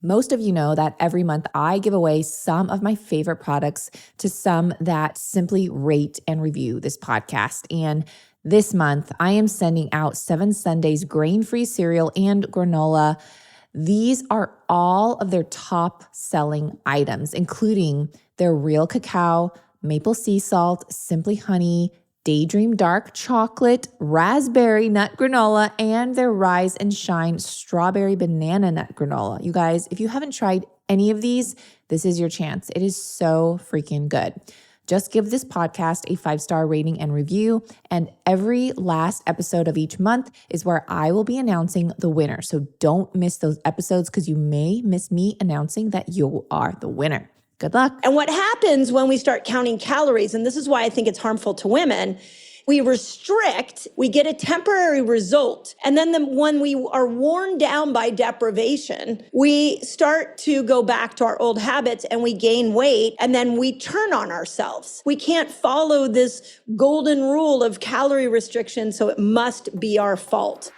Most of you know that every month I give away some of my favorite products to some that simply rate and review this podcast. And this month, I am sending out 7 Sundays grain-free cereal and granola. These are all of their top-selling items, including their real cacao, maple sea salt, simply honey, Daydream Dark Chocolate, Raspberry Nut Granola, and their Rise and Shine Strawberry Banana Nut Granola. You guys, if you haven't tried any of these, this is your chance. It is so freaking good. Just give this podcast a 5-star rating and review, and every last episode of each month is where I will be announcing the winner. So don't miss those episodes because you may miss me announcing that you are the winner. Good luck. And what happens when we start counting calories, and this is why I think it's harmful to women, we restrict, we get a temporary result. And then when we are worn down by deprivation, we start to go back to our old habits and we gain weight, and then we turn on ourselves. We can't follow this golden rule of calorie restriction, so it must be our fault.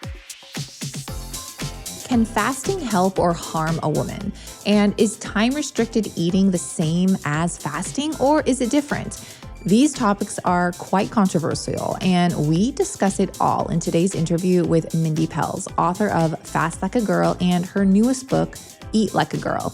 Can fasting help or harm a woman? And is time-restricted eating the same as fasting, or is it different? These topics are quite controversial, and we discuss it all in today's interview with Mindy Pelz, author of Fast Like a Girl and her newest book, Eat Like a Girl.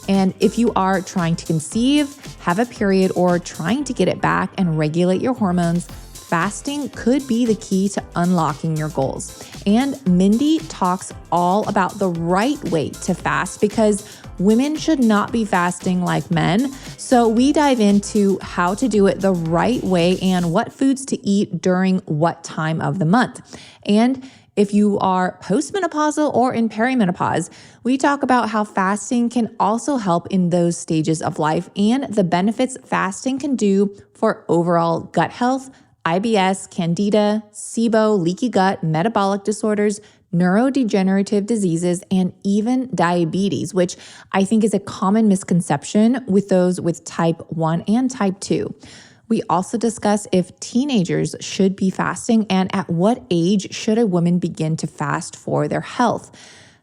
And if you are trying to conceive, have a period, or trying to get it back and regulate your hormones, fasting could be the key to unlocking your goals. And Mindy talks all about the right way to fast because women should not be fasting like men. So we dive into how to do it the right way and what foods to eat during what time of the month. And if you are postmenopausal or in perimenopause, we talk about how fasting can also help in those stages of life and the benefits fasting can do for overall gut health, IBS, candida, SIBO, leaky gut, metabolic disorders, neurodegenerative diseases, and even diabetes, which I think is a common misconception with those with type 1 and type 2. We also discuss if teenagers should be fasting and at what age should a woman begin to fast for their health.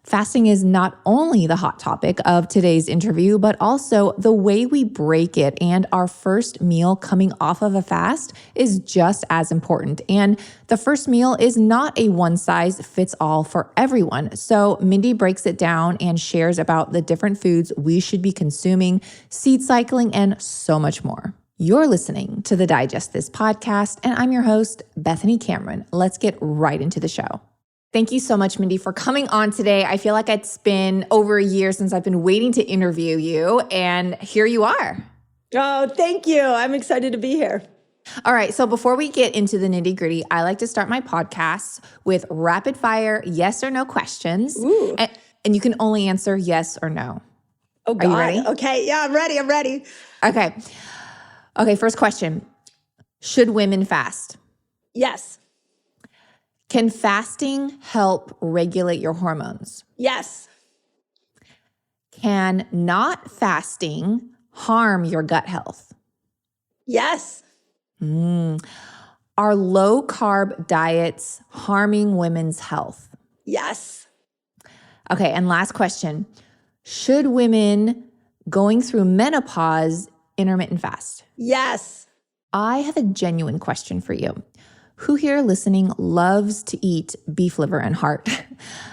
Fasting is not only the hot topic of today's interview, but also the way we break it, and our first meal coming off of a fast is just as important. And the first meal is not a one-size-fits-all for everyone. So Mindy breaks it down and shares about the different foods we should be consuming, seed cycling, and so much more. You're listening to the Digest This podcast, and I'm your host, Bethany Cameron. Let's get right into the show. Thank you so much, Mindy, for coming on today. I feel like it's been over a year since I've been waiting to interview you, and here you are. Oh, thank you. I'm excited to be here. All right, so before we get into the nitty-gritty, I like to start my podcasts with rapid-fire yes or no questions. Ooh. And you can only answer yes or no. Oh, God. Are you ready? Okay, yeah, I'm ready. Okay, first question. Should women fast? Yes. Can fasting help regulate your hormones? Yes. Can not fasting harm your gut health? Yes. Are low-carb diets harming women's health? Yes. Okay, and last question. Should women going through menopause intermittent fast? Yes. I have a genuine question for you. Who here listening loves to eat beef liver and heart?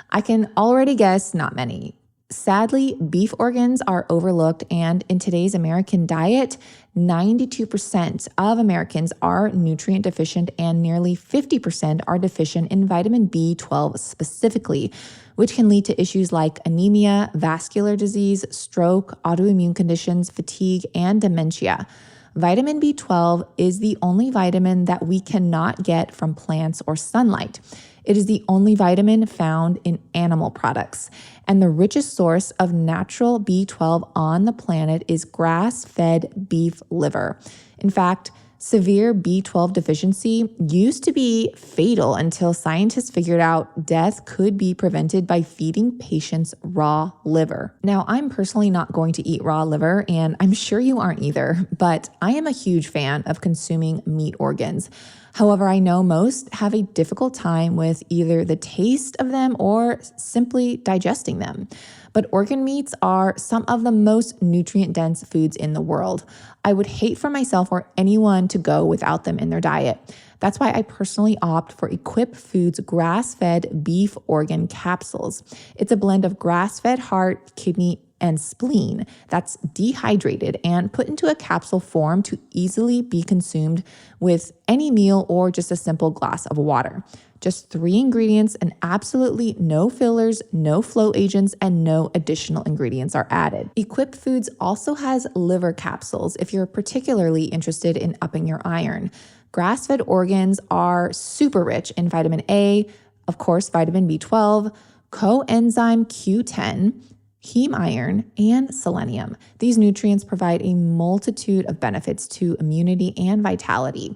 I can already guess not many. Sadly, beef organs are overlooked, and in today's American diet, 92% of Americans are nutrient deficient and nearly 50% are deficient in vitamin B12 specifically, which can lead to issues like anemia, vascular disease, stroke, autoimmune conditions, fatigue, and dementia. Vitamin B12 is the only vitamin that we cannot get from plants or sunlight. It is the only vitamin found in animal products. And the richest source of natural B12 on the planet is grass-fed beef liver. In fact, severe B12 deficiency used to be fatal until scientists figured out death could be prevented by feeding patients raw liver. Now, I'm personally not going to eat raw liver, and I'm sure you aren't either, but I am a huge fan of consuming meat organs. However, I know most have a difficult time with either the taste of them or simply digesting them. But organ meats are some of the most nutrient-dense foods in the world. I would hate for myself or anyone to go without them in their diet. That's why I personally opt for Equip Foods grass-fed beef organ capsules. It's a blend of grass-fed heart, kidney, and spleen that's dehydrated and put into a capsule form to easily be consumed with any meal or just a simple glass of water. Just 3 ingredients and absolutely no fillers, no flow agents, and no additional ingredients are added. Equip Foods also has liver capsules if you're particularly interested in upping your iron. Grass-fed organs are super rich in vitamin A, of course, vitamin B12, coenzyme Q10, heme iron, and selenium. These nutrients provide a multitude of benefits to immunity and vitality.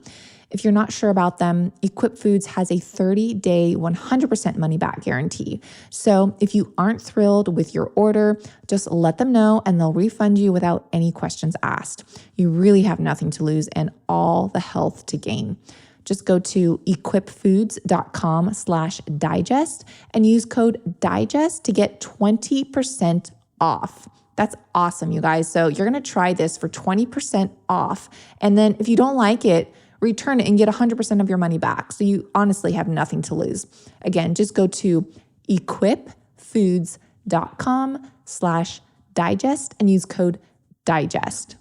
If you're not sure about them, Equip Foods has a 30-day, 100% money-back guarantee. So if you aren't thrilled with your order, just let them know and they'll refund you without any questions asked. You really have nothing to lose and all the health to gain. Just go to equipfoods.com/digest and use code DIGEST to get 20% off. That's awesome, you guys. So you're going to try this for 20% off. And then if you don't like it, return it and get 100% of your money back. So you honestly have nothing to lose. Again, just go to equipfoods.com/digest and use code DIGEST.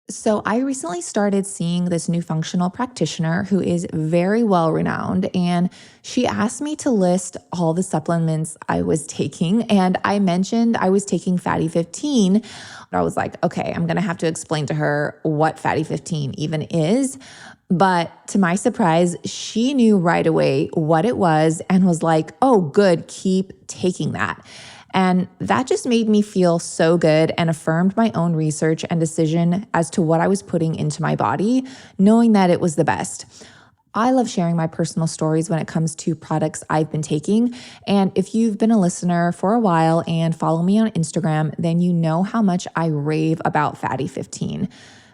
So I recently started seeing this new functional practitioner who is very well renowned, and she asked me to list all the supplements I was taking, and I mentioned I was taking Fatty 15. I was like, okay, I'm going to have to explain to her what Fatty 15 even is. But to my surprise, she knew right away what it was and was like, oh, good, keep taking that. And that just made me feel so good and affirmed my own research and decision as to what I was putting into my body, knowing that it was the best. I love sharing my personal stories when it comes to products I've been taking. And if you've been a listener for a while and follow me on Instagram, then you know how much I rave about Fatty 15.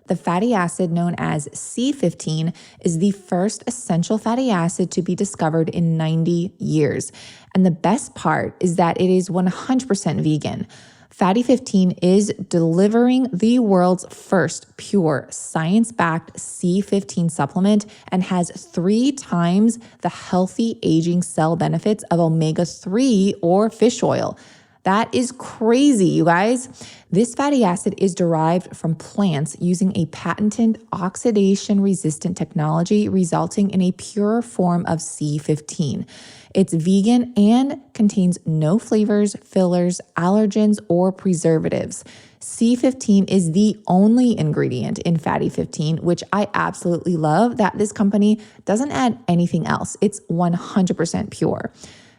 The fatty acid known as C15 is the first essential fatty acid to be discovered in 90 years. And the best part is that it is 100% vegan. Fatty 15 is delivering the world's first pure science-backed C15 supplement and has 3 times the healthy aging cell benefits of omega-3 or fish oil. That is crazy, you guys. This fatty acid is derived from plants using a patented oxidation-resistant technology, resulting in a pure form of C15. It's vegan and contains no flavors, fillers, allergens, or preservatives. C15 is the only ingredient in Fatty 15, which I absolutely love that this company doesn't add anything else. It's 100% pure.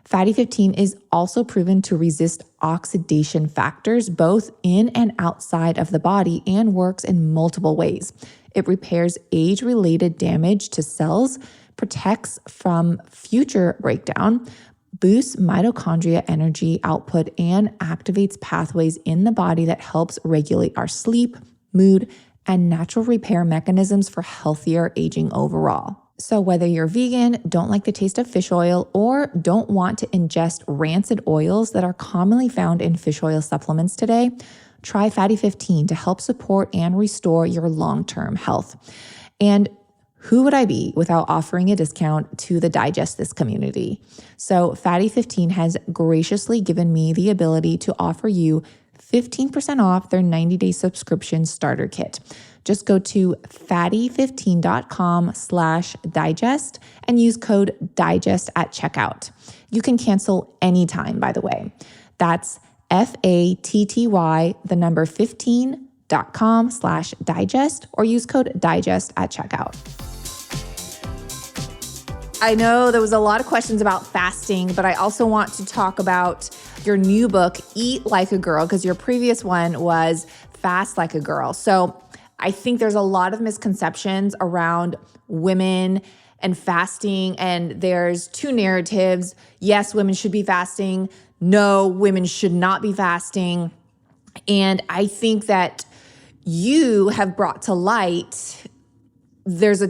Fatty 15 is also proven to resist oxidation factors both in and outside of the body and works in multiple ways. It repairs age-related damage to cells, protects from future breakdown, boosts mitochondria energy output, and activates pathways in the body that helps regulate our sleep, mood, and natural repair mechanisms for healthier aging overall. So whether you're vegan, don't like the taste of fish oil, or don't want to ingest rancid oils that are commonly found in fish oil supplements today, try Fatty 15 to help support and restore your long-term health. And who would I be without offering a discount to the Digest This community? So Fatty 15 has graciously given me the ability to offer you 15% off their 90-day subscription starter kit. Just go to fatty15.com/digest and use code DIGEST at checkout. You can cancel anytime, by the way. That's fatty15.com/digest or use code DIGEST at checkout. I know there was a lot of questions about fasting, but I also want to talk about your new book, Eat Like a Girl, because your previous one was Fast Like a Girl. So I think there's a lot of misconceptions around women and fasting, and there's 2 narratives. Yes, women should be fasting. No, women should not be fasting. And I think that you have brought to light there's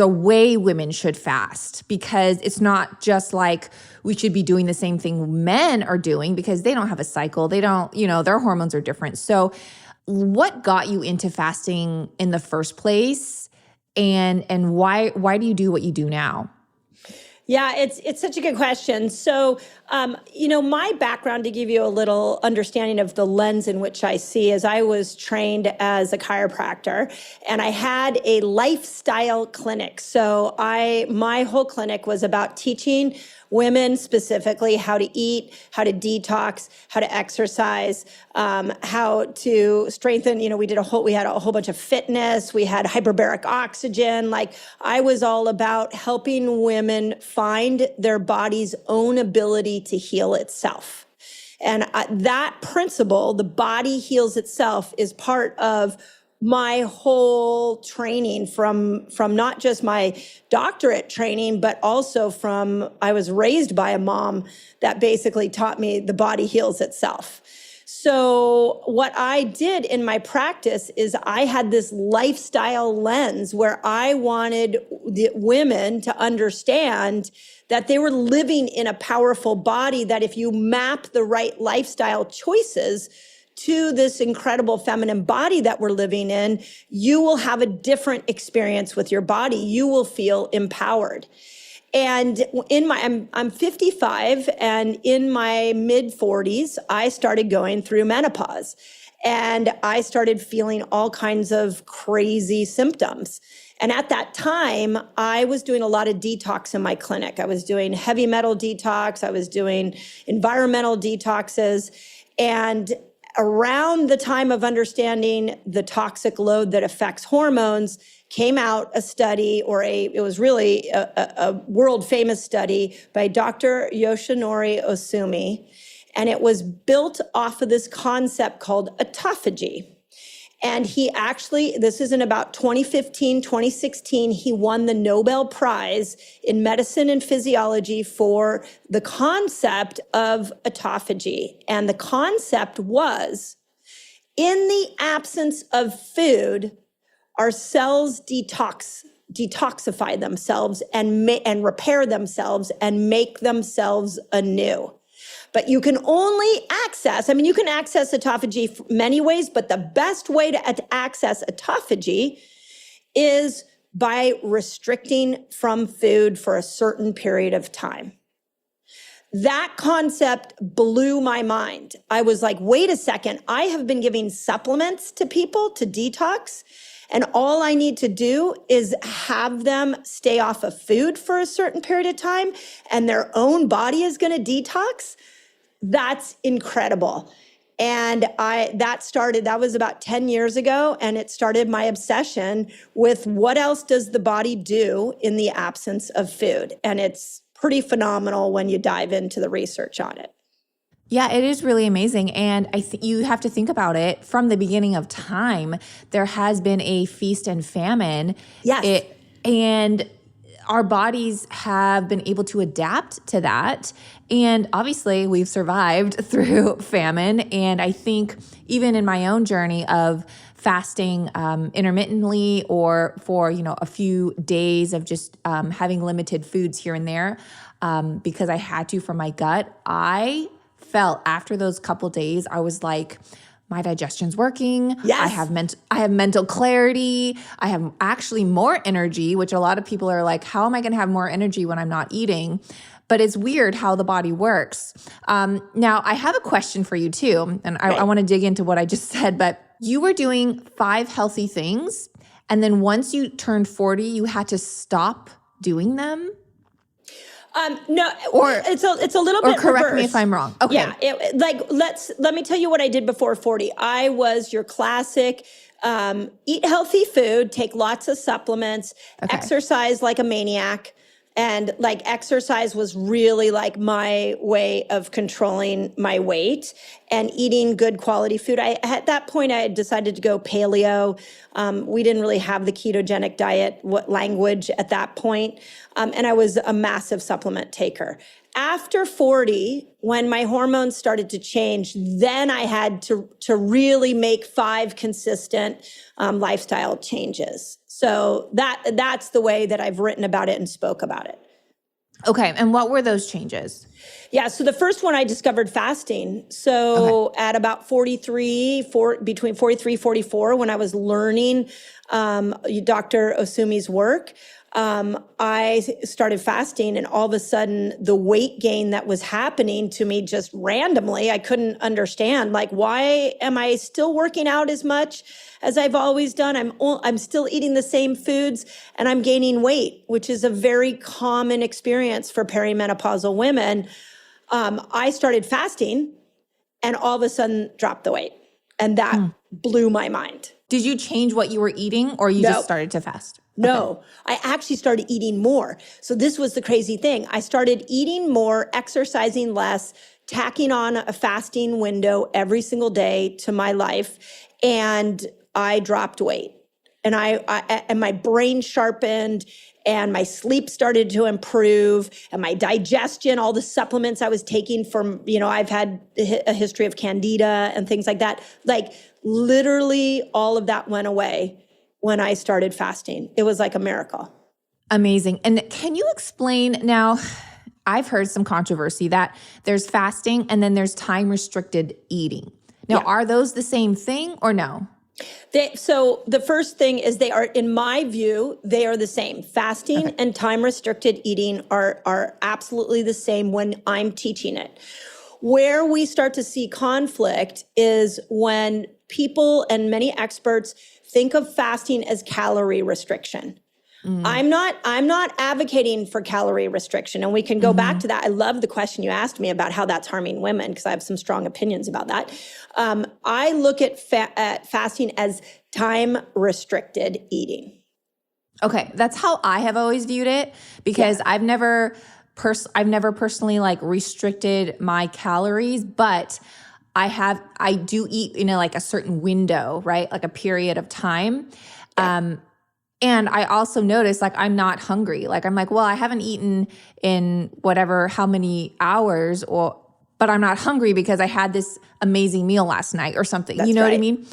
a way women should fast, because it's not just like we should be doing the same thing men are doing, because they don't have a cycle. They don't, their hormones are different. So what got you into fasting in the first place, and why do you do what you do now? Yeah, it's such a good question. So, my background, to give you a little understanding of the lens in which I see, is I was trained as a chiropractor, and I had a lifestyle clinic. So my whole clinic was about teaching women specifically how to eat, how to detox, how to exercise, how to strengthen. We had a whole bunch of fitness. We had hyperbaric oxygen. Like, I was all about helping women find their body's own ability to heal itself. And that principle, the body heals itself, is part of my whole training from not just my doctorate training, but also I was raised by a mom that basically taught me the body heals itself. So what I did in my practice is I had this lifestyle lens where I wanted the women to understand that they were living in a powerful body, that if you map the right lifestyle choices to this incredible feminine body that we're living in, you will have a different experience with your body. You will feel empowered. And I'm 55, and in my mid 40s, I started going through menopause, and I started feeling all kinds of crazy symptoms. And at that time, I was doing a lot of detox in my clinic. I was doing heavy metal detox. I was doing environmental detoxes. And around the time of understanding the toxic load that affects hormones, came out a study, it was really a world famous study by Dr. Yoshinori Osumi. And it was built off of this concept called autophagy. And he actually, this is in about 2015, 2016, he won the Nobel Prize in medicine and physiology for the concept of autophagy. And the concept was, in the absence of food, our cells detoxify themselves and repair themselves and make themselves anew. But you can only you can access autophagy many ways, but the best way to access autophagy is by restricting from food for a certain period of time. That concept blew my mind. I was like, wait a second, I have been giving supplements to people to detox, and all I need to do is have them stay off of food for a certain period of time, and their own body is going to detox. That's incredible. And that was about 10 years ago, and it started my obsession with what else does the body do in the absence of food. And it's pretty phenomenal when you dive into the research on it. Yeah, it is really amazing. And you have to think about it from the beginning of time. There has been a feast and famine. Yes. And our bodies have been able to adapt to that. And obviously we've survived through famine. And I think even in my own journey of fasting intermittently, or for, a few days of just having limited foods here and there, because I had to for my gut, I felt after those couple days, I was like, my digestion's working. Yes. I have mental clarity. I have actually more energy, which a lot of people are like, how am I going to have more energy when I'm not eating? But it's weird how the body works. Now, I have a question for you too, and I want to dig into what I just said, but you were doing 5 healthy things, and then once you turned 40, you had to stop doing them? No, it's a little bit or correct reverse. me if I'm wrong. Okay. Yeah, let me tell you what I did before 40. I was your classic eat healthy food, take lots of supplements, exercise like a maniac. And exercise was really my way of controlling my weight and eating good quality food. At that point, I had decided to go paleo. We didn't really have the ketogenic diet language at that point. And I was a massive supplement taker. After 40, when my hormones started to change, then I had to really make 5 consistent lifestyle changes. So that's the way that I've written about it and spoke about it. Okay. And what were those changes? Yeah. So the first one, I discovered fasting. So at about between 43, 44, when I was learning Dr. Osumi's work, I started fasting, and all of a sudden the weight gain that was happening to me just randomly, I couldn't understand, like, why am I still working out as much as I've always done? I'm still eating the same foods and I'm gaining weight, which is a very common experience for perimenopausal women. I started fasting and all of a sudden dropped the weight, and that blew my mind. Did you change what you were eating, or you just started to fast? No, I actually started eating more. So this was the crazy thing. I started eating more, exercising less, tacking on a fasting window every single day to my life, and I dropped weight. And and my brain sharpened, and my sleep started to improve, and my digestion, all the supplements I was taking from, I've had a history of candida and things like that. Like, literally all of that went away when I started fasting. It was like a miracle. Amazing. And can you explain now, I've heard some controversy that there's fasting and then there's time-restricted eating. Now, are those the same thing or no? So the first thing is, they are, in my view, they are the same. Fasting and time-restricted eating are absolutely the same when I'm teaching it. Where we start to see conflict is when people and many experts think of fasting as calorie restriction. I'm not advocating for calorie restriction, and we can go back to that. I love the question you asked me about how that's harming women, because I have some strong opinions about that. I look at fasting as time-restricted eating. Okay, that's how I have always viewed it, because I've never personally like restricted my calories, but I do eat in like a certain window, right? Like a period of time. And I also notice, like, I'm not hungry. Like, I'm like, well, I haven't eaten in how many hours, but I'm not hungry because I had this amazing meal last night or something. That's you know right. what I mean?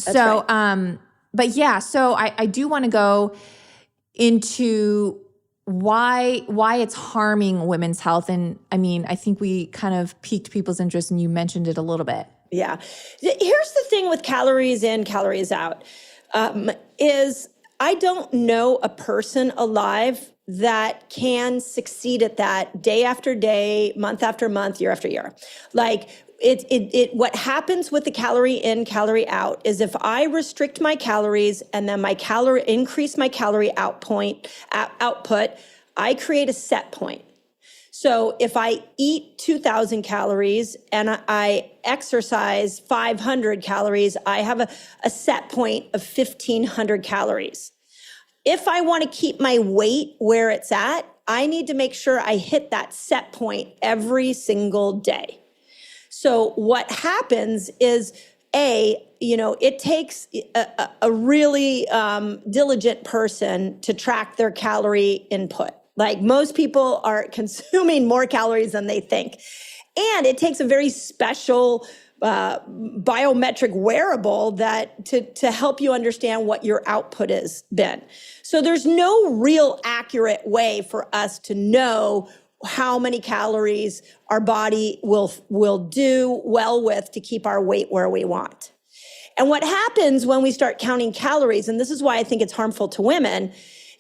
That's right. But yeah, so I do want to go into why it's harming women's health. And I mean, I think we kind of piqued people's interest, and you mentioned it a little bit. Yeah. Here's the thing with calories in, calories out, is I don't know a person alive that can succeed at that day after day, month after month, year after year. Like, what happens with the calorie in, calorie out is, if I restrict my calories and then increase my calorie output, I create a set point. So if I eat 2,000 calories and I exercise 500 calories, I have a set point of 1,500 calories. If I want to keep my weight where it's at, I need to make sure I hit that set point every single day. So what happens is, it takes a really diligent person to track their calorie input. Like, most people are consuming more calories than they think. And it takes a very special biometric wearable to help you understand what your output has been. So there's no real accurate way for us to know how many calories our body will do well with to keep our weight where we want. And what happens when we start counting calories, and this is why I think it's harmful to women,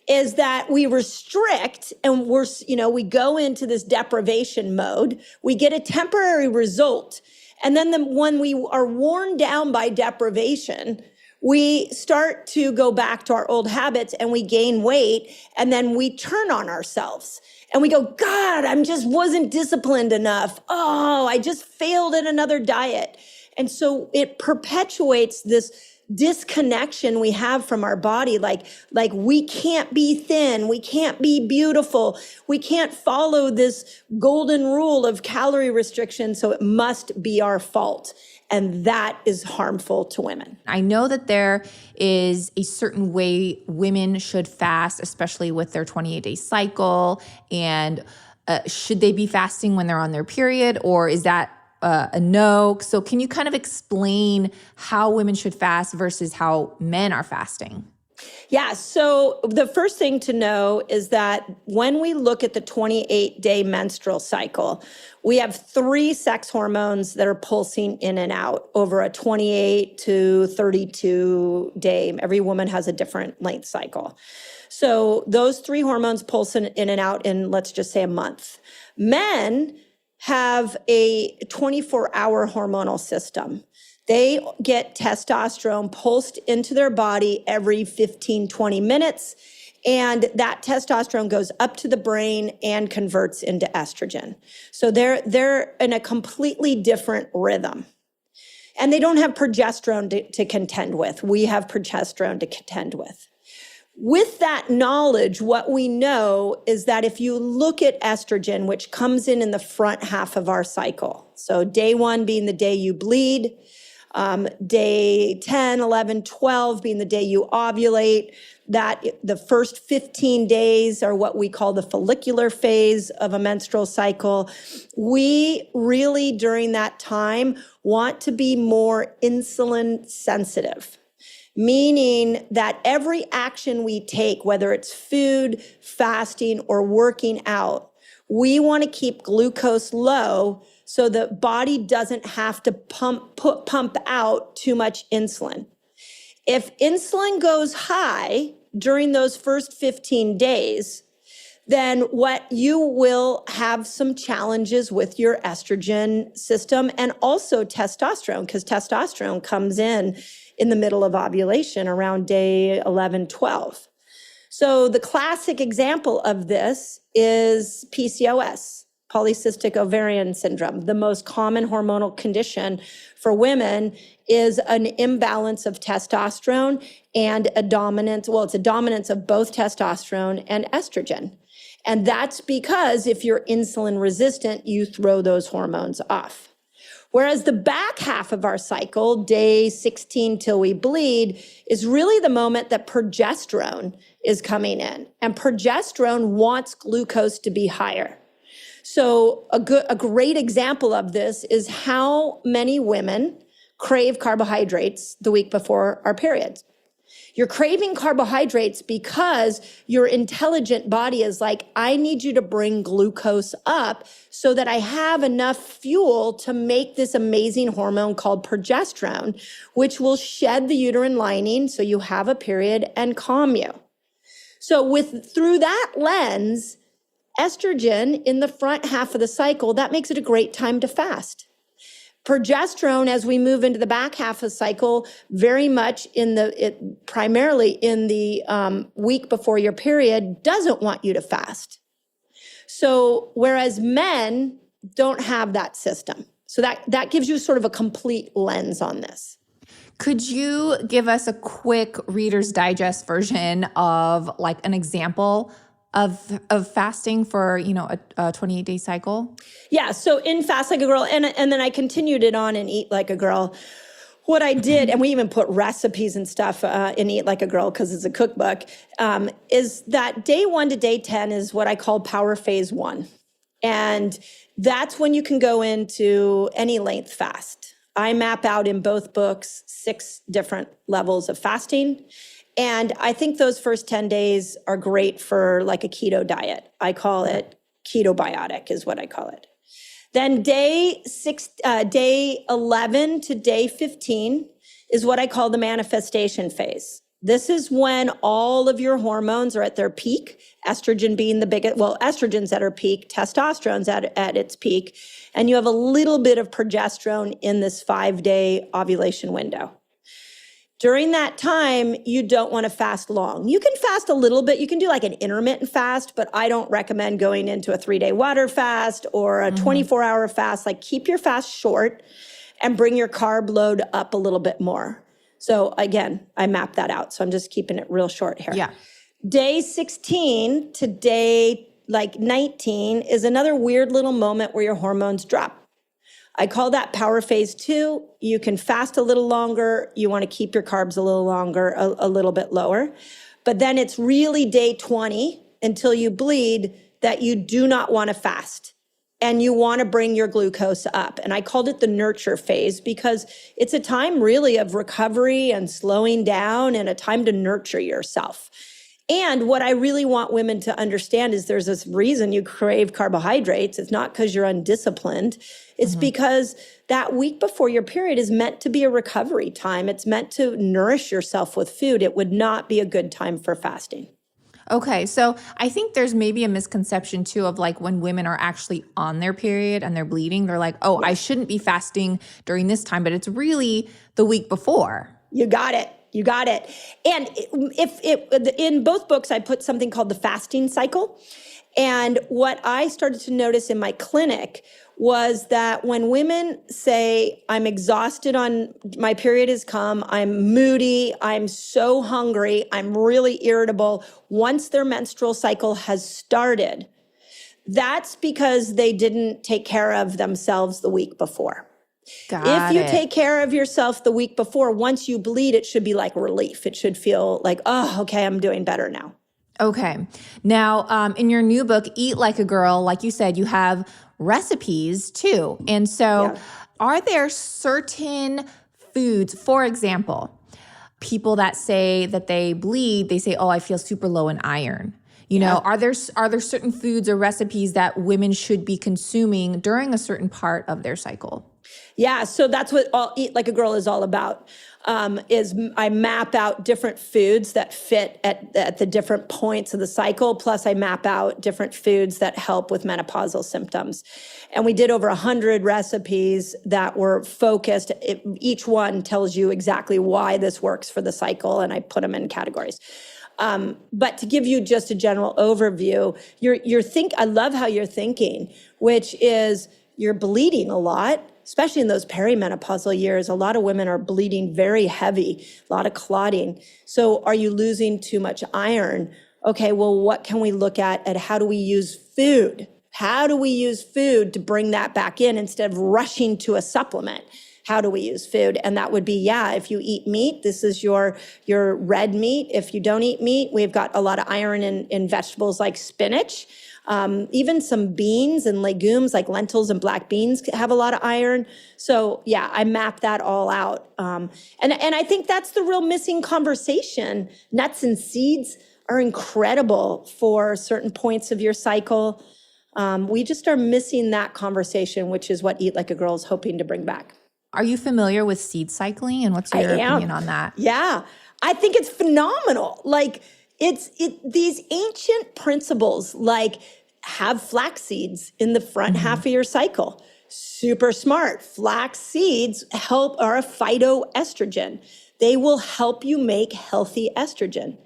is that we restrict, and we go into this deprivation mode. We get a temporary result. And then when we are worn down by deprivation, we start to go back to our old habits and we gain weight, and then we turn on ourselves. And we go, God, I just wasn't disciplined enough. Oh, I just failed at another diet. And so it perpetuates this disconnection we have from our body. Like we can't be thin. We can't be beautiful. We can't follow this golden rule of calorie restriction. So it must be our fault. And that is harmful to women. I know that there is a certain way women should fast, especially with their 28-day cycle. And Should they be fasting when they're on their period, or is that a no? So can you kind of explain how women should fast versus how men are fasting? Yeah, so the first thing to know is that when we look at the 28-day menstrual cycle, we have 3 sex hormones that are pulsing in and out over a 28 to 32 day. Every woman has a different length cycle. So those 3 hormones pulse in and out in, let's just say, a month. Men have a 24-hour hormonal system. They get testosterone pulsed into their body every 15, 20 minutes, and that testosterone goes up to the brain and converts into estrogen. So they're in a completely different rhythm. And they don't have progesterone to contend with. We have progesterone to contend with. With that knowledge, what we know is that if you look at estrogen, which comes in the front half of our cycle, so day 1 being the day you bleed, day 10, 11, 12 being the day you ovulate, that the first 15 days are what we call the follicular phase of a menstrual cycle. We really, during that time, want to be more insulin sensitive, meaning that every action we take, whether it's food, fasting, or working out, we want to keep glucose low so the body doesn't have to pump out too much insulin. If insulin goes high during those first 15 days, then what you will have some challenges with your estrogen system and also testosterone, because testosterone comes in the middle of ovulation around day 11, 12. So the classic example of this is PCOS. Polycystic ovarian syndrome. The most common hormonal condition for women is an imbalance of testosterone and it's a dominance of both testosterone and estrogen. And that's because if you're insulin resistant, you throw those hormones off. Whereas the back half of our cycle, day 16 till we bleed, is really the moment that progesterone is coming in. And progesterone wants glucose to be higher. So a great example of this is how many women crave carbohydrates the week before our periods. You're craving carbohydrates because your intelligent body is like, I need you to bring glucose up so that I have enough fuel to make this amazing hormone called progesterone, which will shed the uterine lining so you have a period and calm you. So through that lens, estrogen in the front half of the cycle, that makes it a great time to fast. Progesterone, as we move into the back half of the cycle, very much primarily in the week before your period, doesn't want you to fast. So whereas men don't have that system. So that gives you sort of a complete lens on this. Could you give us a quick Reader's Digest version of like an example of fasting for, a 28-day cycle? Yeah, so in Fast Like a Girl, and then I continued it on in Eat Like a Girl. What I did, and we even put recipes and stuff in Eat Like a Girl because it's a cookbook, is that day 1 to day 10 is what I call Power Phase 1. And that's when you can go into any length fast. I map out in both books 6 different levels of fasting. And I think those first 10 days are great for like a keto diet. I call it ketobiotic is what I call it. Then day 11 to day 15 is what I call the manifestation phase. This is when all of your hormones are at their peak, estrogen being the biggest, estrogen's at her peak, testosterone's at its peak, and you have a little bit of progesterone in this 5-day ovulation window. During that time, you don't want to fast long. You can fast a little bit. You can do like an intermittent fast, but I don't recommend going into a 3-day water fast or a 24-hour fast. Like keep your fast short and bring your carb load up a little bit more. So again, I mapped that out. So I'm just keeping it real short here. Yeah. Day 16 to day 19 is another weird little moment where your hormones drop. I call that Power Phase 2. You can fast a little longer. You want to keep your carbs a little longer, a little bit lower. But then it's really day 20 until you bleed. that you do not want to fast and you want to bring your glucose up. And I called it the nurture phase because it's a time really of recovery and slowing down and a time to nurture yourself. And what I really want women to understand is there's this reason you crave carbohydrates. It's not because you're undisciplined. It's because that week before your period is meant to be a recovery time. It's meant to nourish yourself with food. It would not be a good time for fasting. Okay, so I think there's maybe a misconception too of like when women are actually on their period and they're bleeding, they're like, oh, I shouldn't be fasting during this time, but it's really the week before. You got it. You got it. And in both books, I put something called the fasting cycle. And what I started to notice in my clinic was that when women say, I'm exhausted my period has come, I'm moody, I'm so hungry, I'm really irritable, once their menstrual cycle has started, that's because they didn't take care of themselves the week before. If you take care of yourself the week before, once you bleed, it should be like relief. It should feel like, oh, okay, I'm doing better now. Okay. Now, in your new book, Eat Like a Girl, like you said, you have recipes too. And so are there certain foods, for example, people that say that they bleed, they say, oh, I feel super low in iron. You know, are there certain foods or recipes that women should be consuming during a certain part of their cycle? Yeah, so that's what Eat Like a Girl is all about. Is I map out different foods that fit at the different points of the cycle. Plus, I map out different foods that help with menopausal symptoms. And we did over 100 recipes that were focused. Each one tells you exactly why this works for the cycle, and I put them in categories. But to give you just a general overview, I love how you're thinking, which is you're bleeding a lot, especially in those perimenopausal years. A lot of women are bleeding very heavy, a lot of clotting. So are you losing too much iron? Okay, well, what can we look at how do we use food? How do we use food to bring that back in instead of rushing to a supplement? How do we use food? And that would be, if you eat meat, this is your red meat. If you don't eat meat, we've got a lot of iron in vegetables like spinach. Even some beans and legumes like lentils and black beans have a lot of iron. So I map that all out. And I think that's the real missing conversation. Nuts and seeds are incredible for certain points of your cycle. We just are missing that conversation, which is what Eat Like a Girl is hoping to bring back. Are you familiar with seed cycling, and what's your opinion on that? Yeah, I think it's phenomenal. Like these ancient principles, like have flax seeds in the front half of your cycle. Super smart. Flax seeds are a phytoestrogen. They will help you make healthy estrogen.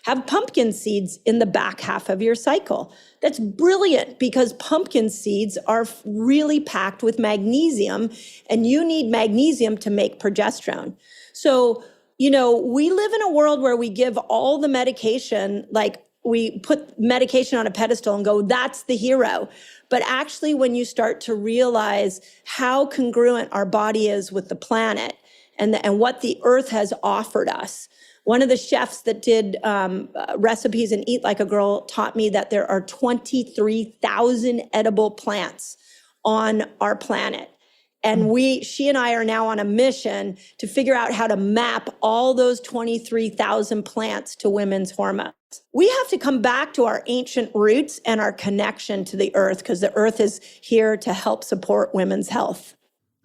Have pumpkin seeds in the back half of your cycle. That's brilliant because pumpkin seeds are really packed with magnesium, and you need magnesium to make progesterone. So, we live in a world where we give all the medication, like we put medication on a pedestal and go, that's the hero. But actually, when you start to realize how congruent our body is with the planet and what the earth has offered us, one of the chefs that did recipes in Eat Like a Girl taught me that there are 23,000 edible plants on our planet. And she and I are now on a mission to figure out how to map all those 23,000 plants to women's hormones. We have to come back to our ancient roots and our connection to the earth, because the earth is here to help support women's health.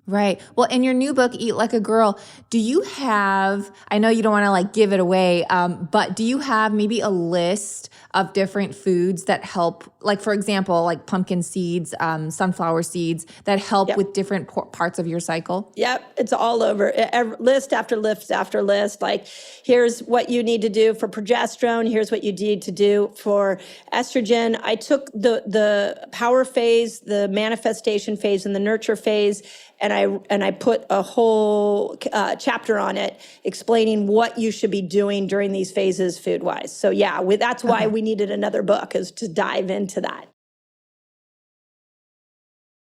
Right. Well, in your new book, Eat Like a Girl, do you have, I know you don't want to give it away, but do you have maybe a list of different foods that help, like for example, like pumpkin seeds, sunflower seeds that help with different parts of your cycle? Yep. It's all over. List after list after list. Like, here's what you need to do for progesterone. Here's what you need to do for estrogen. I took the power phase, the manifestation phase, and the nurture phase, and I put a whole chapter on it explaining what you should be doing during these phases food-wise. So that's why we needed another book, is to dive into that.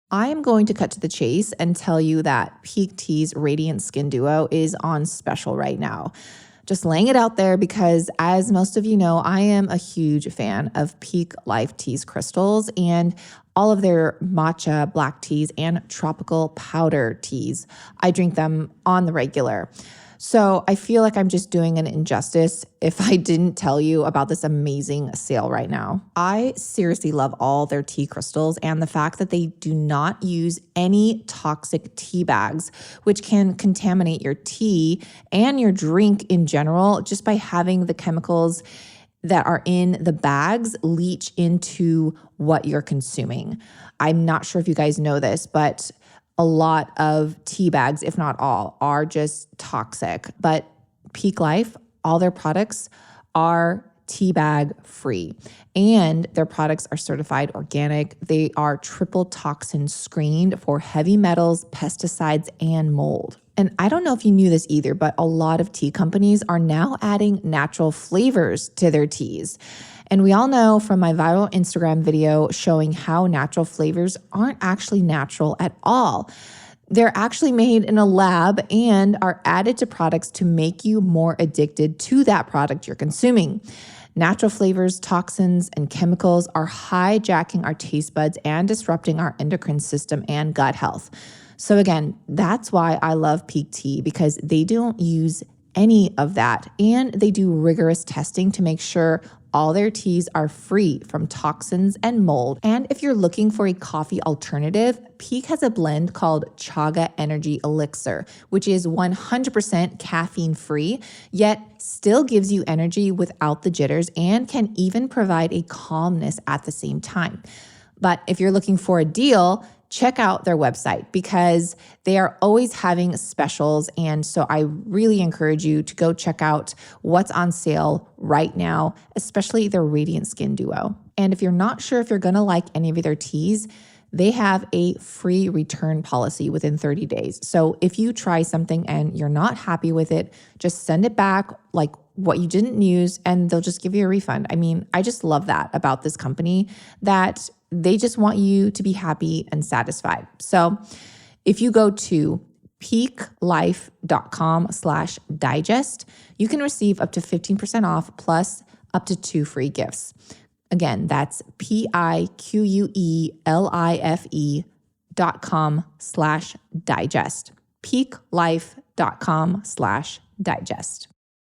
I am going to cut to the chase and tell you that Peak T's Radiant Skin Duo is on special right now. Just laying it out there because, as most of you know, I am a huge fan of Peak Life Tea's crystals and all of their matcha black teas and tropical powder teas. I drink them on the regular. So I feel like I'm just doing an injustice if I didn't tell you about this amazing sale right now. I seriously love all their tea crystals and the fact that they do not use any toxic tea bags, which can contaminate your tea and your drink in general just by having the chemicals that are in the bags leach into what you're consuming. I'm not sure if you guys know this, but a lot of tea bags, if not all, are just toxic. But Peak Life, all their products are tea bag free, and their products are certified organic. They are triple toxin screened for heavy metals, pesticides, and mold. And I don't know if you knew this either, but a lot of tea companies are now adding natural flavors to their teas. And we all know from my viral Instagram video showing how natural flavors aren't actually natural at all. They're actually made in a lab and are added to products to make you more addicted to that product you're consuming. Natural flavors, toxins, and chemicals are hijacking our taste buds and disrupting our endocrine system and gut health. So again, that's why I love Peak Tea, because they don't use any of that, and they do rigorous testing to make sure all their teas are free from toxins and mold. And if you're looking for a coffee alternative, Peak has a blend called Chaga Energy Elixir, which is 100% caffeine free, yet still gives you energy without the jitters and can even provide a calmness at the same time. But if you're looking for a deal, check out their website because they are always having specials. And so I really encourage you to go check out what's on sale right now, especially their Radiant Skin Duo. And if you're not sure if you're going to like any of their teas, they have a free return policy within 30 days. So if you try something and you're not happy with it, just send it back like what you didn't use and they'll just give you a refund. I mean, I just love that about this company, that they just want you to be happy and satisfied. So if you go to peaklife.com/digest, you can receive up to 15% off plus up to 2 free gifts. Again, that's peaklife.com/digest. peaklife.com/digest.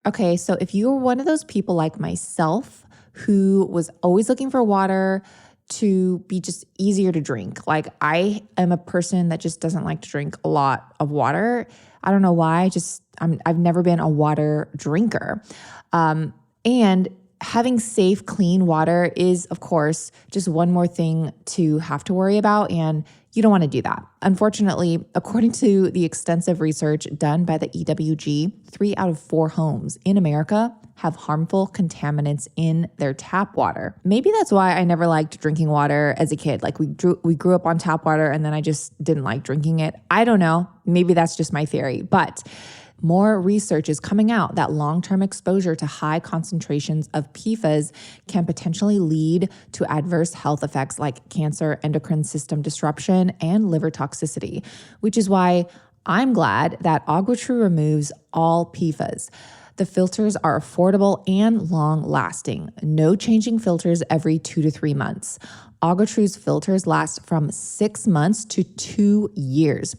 Okay, so if you're one of those people like myself who was always looking for water to be just easier to drink. Like I am a person that just doesn't like to drink a lot of water. I don't know why. I've never been a water drinker. And having safe, clean water is, of course, just one more thing to have to worry about. And you don't want to do that. Unfortunately, according to the extensive research done by the EWG, 3 out of 4 homes in America have harmful contaminants in their tap water. Maybe that's why I never liked drinking water as a kid. Like we grew up on tap water and then I just didn't like drinking it. I don't know. Maybe that's just my theory. But more research is coming out that long-term exposure to high concentrations of PFAS can potentially lead to adverse health effects like cancer, endocrine system disruption, and liver toxicity, which is why I'm glad that AquaTrue removes all PFAS. The filters are affordable and long-lasting. No changing filters every 2 to 3 months. AquaTrue's filters last from 6 months to 2 years.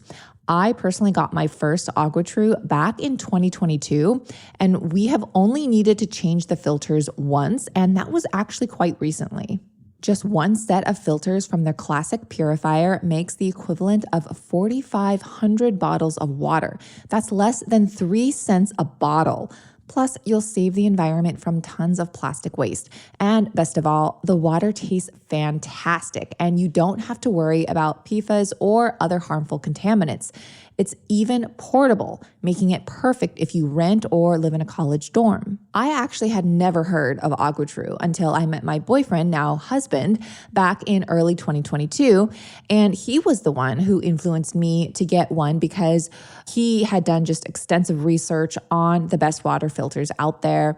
I personally got my first AquaTrue back in 2022, and we have only needed to change the filters once, and that was actually quite recently. Just one set of filters from their classic purifier makes the equivalent of 4,500 bottles of water. That's less than 3 cents a bottle. Plus, you'll save the environment from tons of plastic waste. And best of all, the water tastes fantastic, and you don't have to worry about PFAS or other harmful contaminants. It's even portable, making it perfect if you rent or live in a college dorm. I actually had never heard of AquaTrue until I met my boyfriend, now husband, back in early 2022. And he was the one who influenced me to get one because he had done just extensive research on the best water filters out there.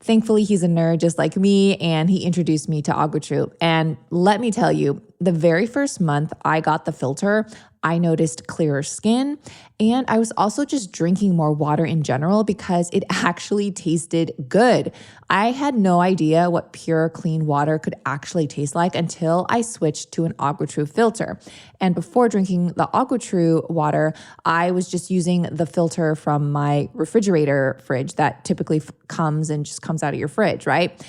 Thankfully, he's a nerd just like me, and he introduced me to AquaTrue. And let me tell you, the very first month I got the filter, I noticed clearer skin, and I was also just drinking more water in general because it actually tasted good. I had no idea what pure, clean water could actually taste like until I switched to an AquaTrue filter. And before drinking the AquaTrue water, I was just using the filter from my refrigerator fridge that typically comes out of your fridge, right?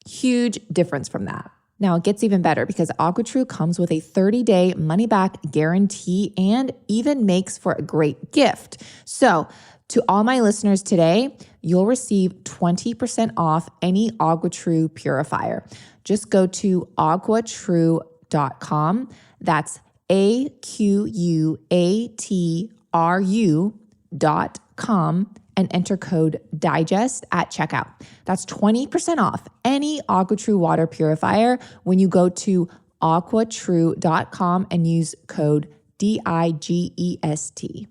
Huge difference from that. Now, it gets even better because AquaTrue comes with a 30-day money-back guarantee and even makes for a great gift. So, to all my listeners today, you'll receive 20% off any AquaTrue purifier. Just go to aquatrue.com. That's AQUATRU.com and enter code DIGEST at checkout. That's 20% off any AquaTrue water purifier when you go to aquatrue.com and use code DIGEST.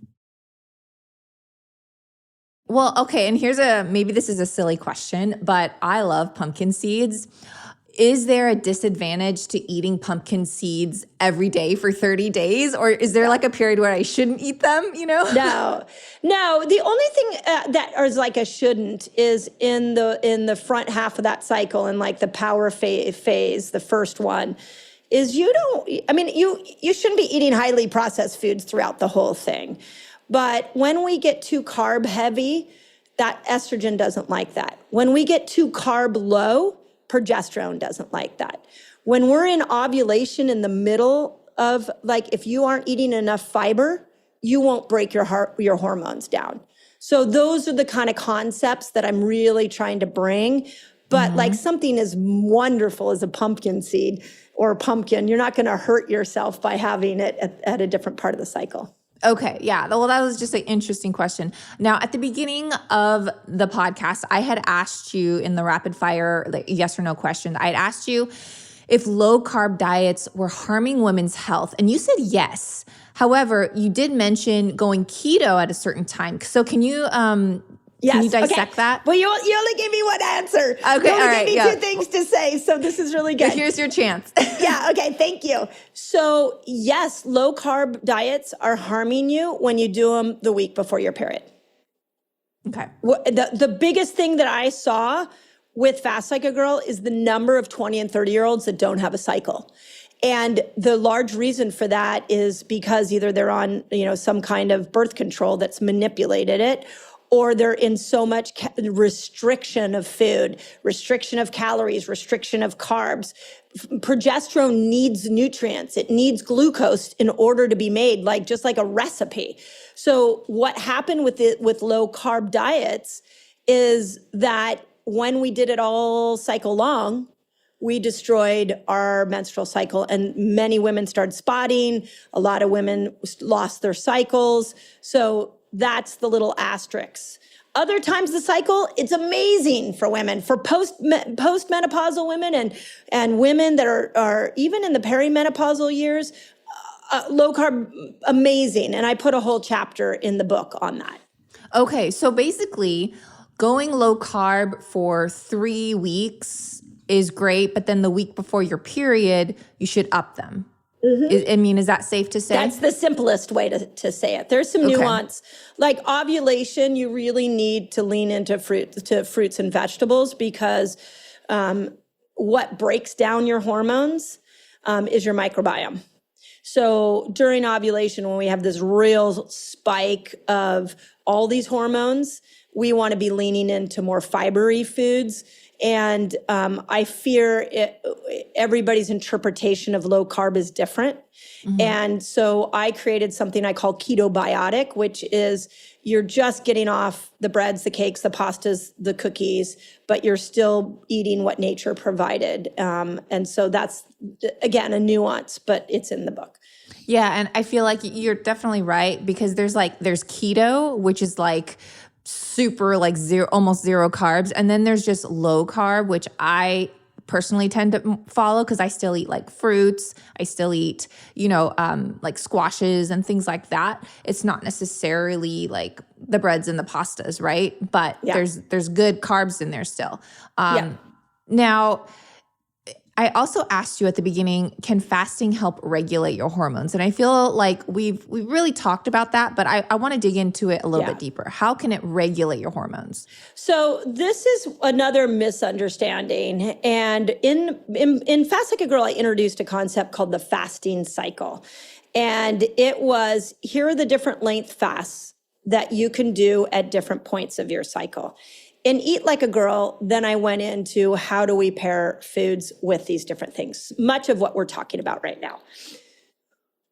Well, okay, and maybe this is a silly question, but I love pumpkin seeds. Is there a disadvantage to eating pumpkin seeds every day for 30 days? Or is there like a period where I shouldn't eat them, No. The only thing that is like a shouldn't is in the front half of that cycle and like the power phase, the first one, is you shouldn't be eating highly processed foods throughout the whole thing. But when we get too carb heavy, that estrogen doesn't like that. When we get too carb low, progesterone doesn't like that. When we're in ovulation in the middle of, like, if you aren't eating enough fiber, you won't break your hormones down. So those are the kind of concepts that I'm really trying to bring. But like something as wonderful as a pumpkin seed or a pumpkin, you're not going to hurt yourself by having it at a different part of the cycle. Okay, yeah. Well, that was just an interesting question. Now, at the beginning of the podcast, I had asked you in the rapid fire yes or no questions, I had asked you if low carb diets were harming women's health, and you said yes. However, you did mention going keto at a certain time. So can you Can you dissect that? Well, you only gave me one answer. Okay, you only all right, gave me two things to say, so this is really good. Here's your chance. Yeah, okay, thank you. So yes, low carb diets are harming you when you do them the week before your period. Okay. The biggest thing that I saw with Fast Like a Girl is the number of 20 and 30-year-olds that don't have a cycle. And the large reason for that is because either they're on, some kind of birth control that's manipulated it, or they're in so much restriction of food, restriction of calories, restriction of carbs. Progesterone needs nutrients. It needs glucose in order to be made, just like a recipe. So what happened with low carb diets is that when we did it all cycle long, we destroyed our menstrual cycle, and many women started spotting. A lot of women lost their cycles. So that's the little asterisk. Other times the cycle, it's amazing for women, for postmenopausal women and women that are even in the perimenopausal years. Low carb, amazing. And I put a whole chapter in the book on that. Okay, so basically going low carb for 3 weeks is great, but then the week before your period, you should up them. Mm-hmm. Is that safe to say? That's the simplest way to say it. There's some nuance. Like ovulation, you really need to lean into fruits and vegetables because what breaks down your hormones is your microbiome. So during ovulation, when we have this real spike of all these hormones, we want to be leaning into more fibery foods. And I fear everybody's interpretation of low carb is different. Mm-hmm. And so I created something I call ketobiotic, which is you're just getting off the breads, the cakes, the pastas, the cookies, but you're still eating what nature provided. And so that's, again, a nuance, but it's in the book. Yeah, and I feel like you're definitely right because there's keto, which is super almost zero carbs. And then there's just low carb, which I personally tend to follow because I still eat fruits. I still eat, squashes and things like that. It's not necessarily the breads and the pastas, right? But there's good carbs in there still. Now, I also asked you at the beginning, can fasting help regulate your hormones? And I feel like we've really talked about that, but I want to dig into it a little bit deeper. How can it regulate your hormones? So this is another misunderstanding. And in Fast Like a Girl, I introduced a concept called the fasting cycle. And it was, here are the different length fasts that you can do at different points of your cycle. In Eat Like a Girl, then I went into how do we pair foods with these different things, much of what we're talking about right now.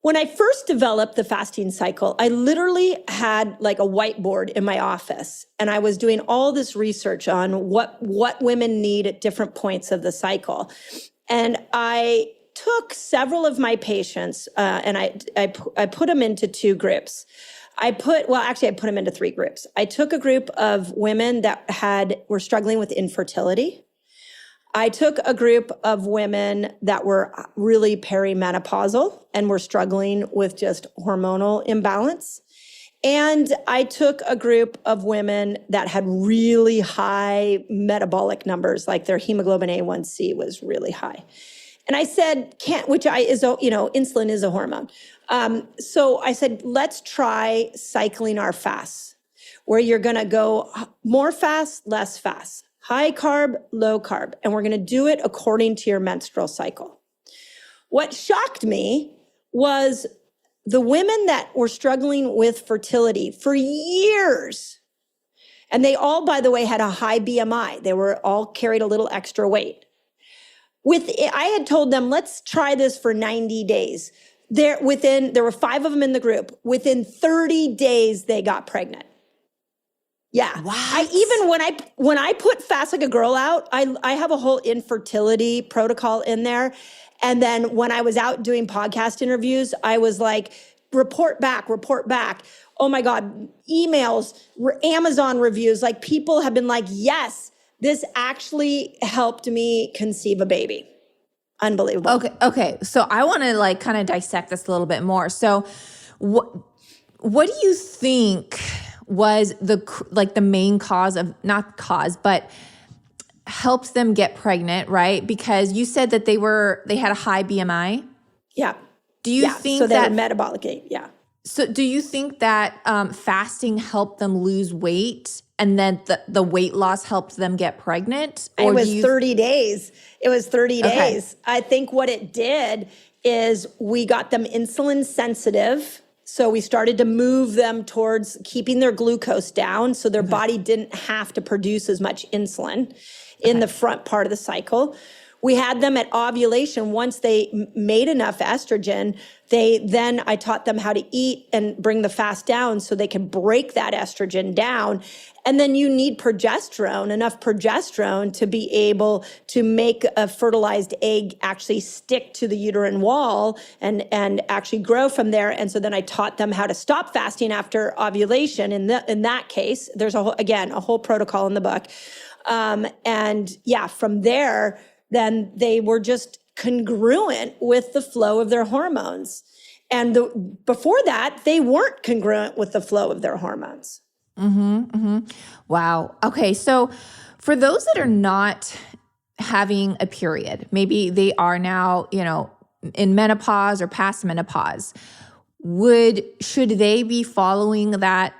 When I first developed the fasting cycle, I literally had like a whiteboard in my office, and I was doing all this research on what women need at different points of the cycle. And I took several of my patients and I put them into two groups. I put them into three groups. I took a group of women that were struggling with infertility. I took a group of women that were really perimenopausal and were struggling with just hormonal imbalance. And I took a group of women that had really high metabolic numbers, like their hemoglobin A1C was really high. And I said, insulin is a hormone. So I said, let's try cycling our fasts, where you're going to go more fast, less fast, high carb, low carb, and we're going to do it according to your menstrual cycle. What shocked me was the women that were struggling with fertility for years, and they all, by the way, had a high BMI. They were all carried a little extra weight. I had told them, let's try this for 90 days. There were 5 of them in the group. Within 30 days, they got pregnant. Yeah. What? When I put Fast Like a Girl out, I have a whole infertility protocol in there. And then when I was out doing podcast interviews, I was like, report back. Oh my God, emails, Amazon reviews. Like, people have been like, yes, this actually helped me conceive a baby. Unbelievable. Okay. So I want to kind of dissect this a little bit more. So what do you think was the main cause of, not cause, but helps them get pregnant, right? Because you said that they had a high BMI. Yeah. Do you think so that were metabolic? Yeah. So do you think that fasting helped them lose weight, and then the weight loss helped them get pregnant? Or it was 30 days. It was 30 days. I think what it did is we got them insulin sensitive. So we started to move them towards keeping their glucose down so their body didn't have to produce as much insulin in the front part of the cycle. We had them at ovulation. Once they made enough estrogen, I taught them how to eat and bring the fast down so they can break that estrogen down. And then you need enough progesterone to be able to make a fertilized egg actually stick to the uterine wall and actually grow from there. And so then I taught them how to stop fasting after ovulation. In that case, there's a whole protocol in the book. From there, then they were just congruent with the flow of their hormones. And before that, they weren't congruent with the flow of their hormones. Wow. Okay. So for those that are not having a period, maybe they are now, in menopause or past menopause, should they be following that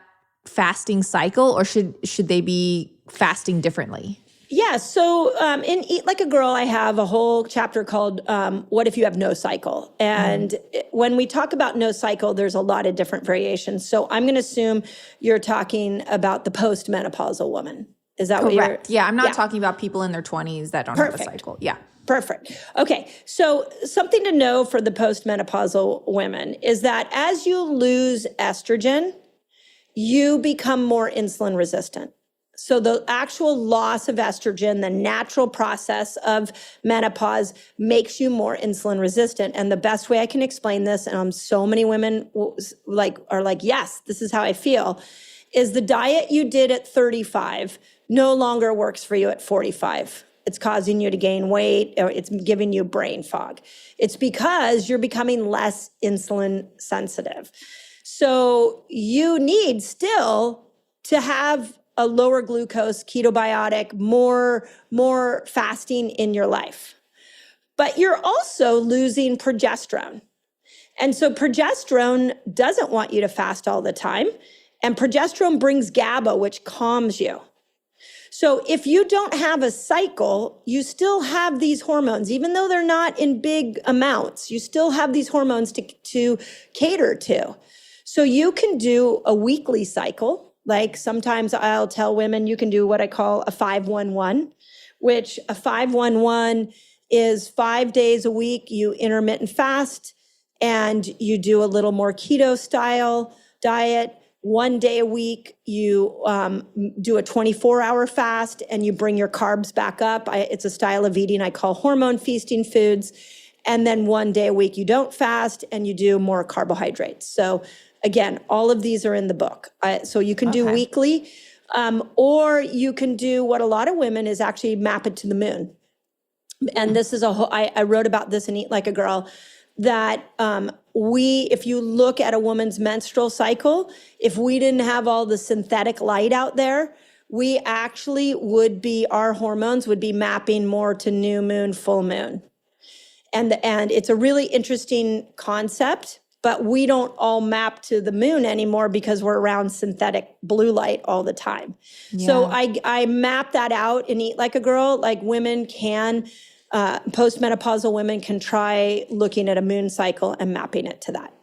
fasting cycle, or should they be fasting differently? Yeah. So in Eat Like a Girl, I have a whole chapter called What If You Have No Cycle? And when we talk about no cycle, there's a lot of different variations. So I'm going to assume you're talking about the postmenopausal woman. Is that Correct. what you're? Yeah. I'm not talking about people in their 20s that don't have a cycle. Yeah. Perfect. Okay. So something to know for the postmenopausal women is that as you lose estrogen, you become more insulin resistant. So the actual loss of estrogen, the natural process of menopause, makes you more insulin resistant. And the best way I can explain this, and so many women are like, yes, this is how I feel, is the diet you did at 35 no longer works for you at 45. It's causing you to gain weight, or it's giving you brain fog. It's because you're becoming less insulin sensitive. So you need still to have a lower glucose, ketobiotic, more fasting in your life. But you're also losing progesterone. And so progesterone doesn't want you to fast all the time. And progesterone brings GABA, which calms you. So if you don't have a cycle, you still have these hormones, even though they're not in big amounts, you still have these hormones to cater to. So you can do a weekly cycle. Like sometimes I'll tell women you can do what I call a 5-1-1, which a 5-1-1 is 5 days a week, you intermittent fast, and you do a little more keto style diet. 1 day a week, you do a 24-hour fast and you bring your carbs back up. It's a style of eating I call hormone feasting foods. And then 1 day a week, you don't fast and you do more carbohydrates. So again, all of these are in the book. So you can do weekly, or you can do what a lot of women is actually map it to the moon. And this is I wrote about this in Eat Like a Girl, that if you look at a woman's menstrual cycle, if we didn't have all the synthetic light out there, we actually our hormones would be mapping more to new moon, full moon. And it's a really interesting concept, but we don't all map to the moon anymore because we're around synthetic blue light all the time. Yeah. So I map that out in Eat Like a Girl. Like women can, postmenopausal women can try looking at a moon cycle and mapping it to that.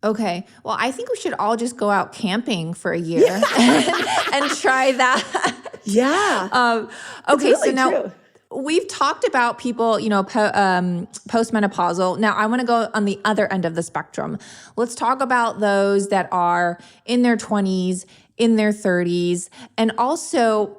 Okay. Well, I think we should all just go out camping for a year and try that. Yeah. Okay. Really so now true. We've talked about people, postmenopausal. Now I want to go on the other end of the spectrum. Let's talk about those that are in their 20s, in their 30s, and also,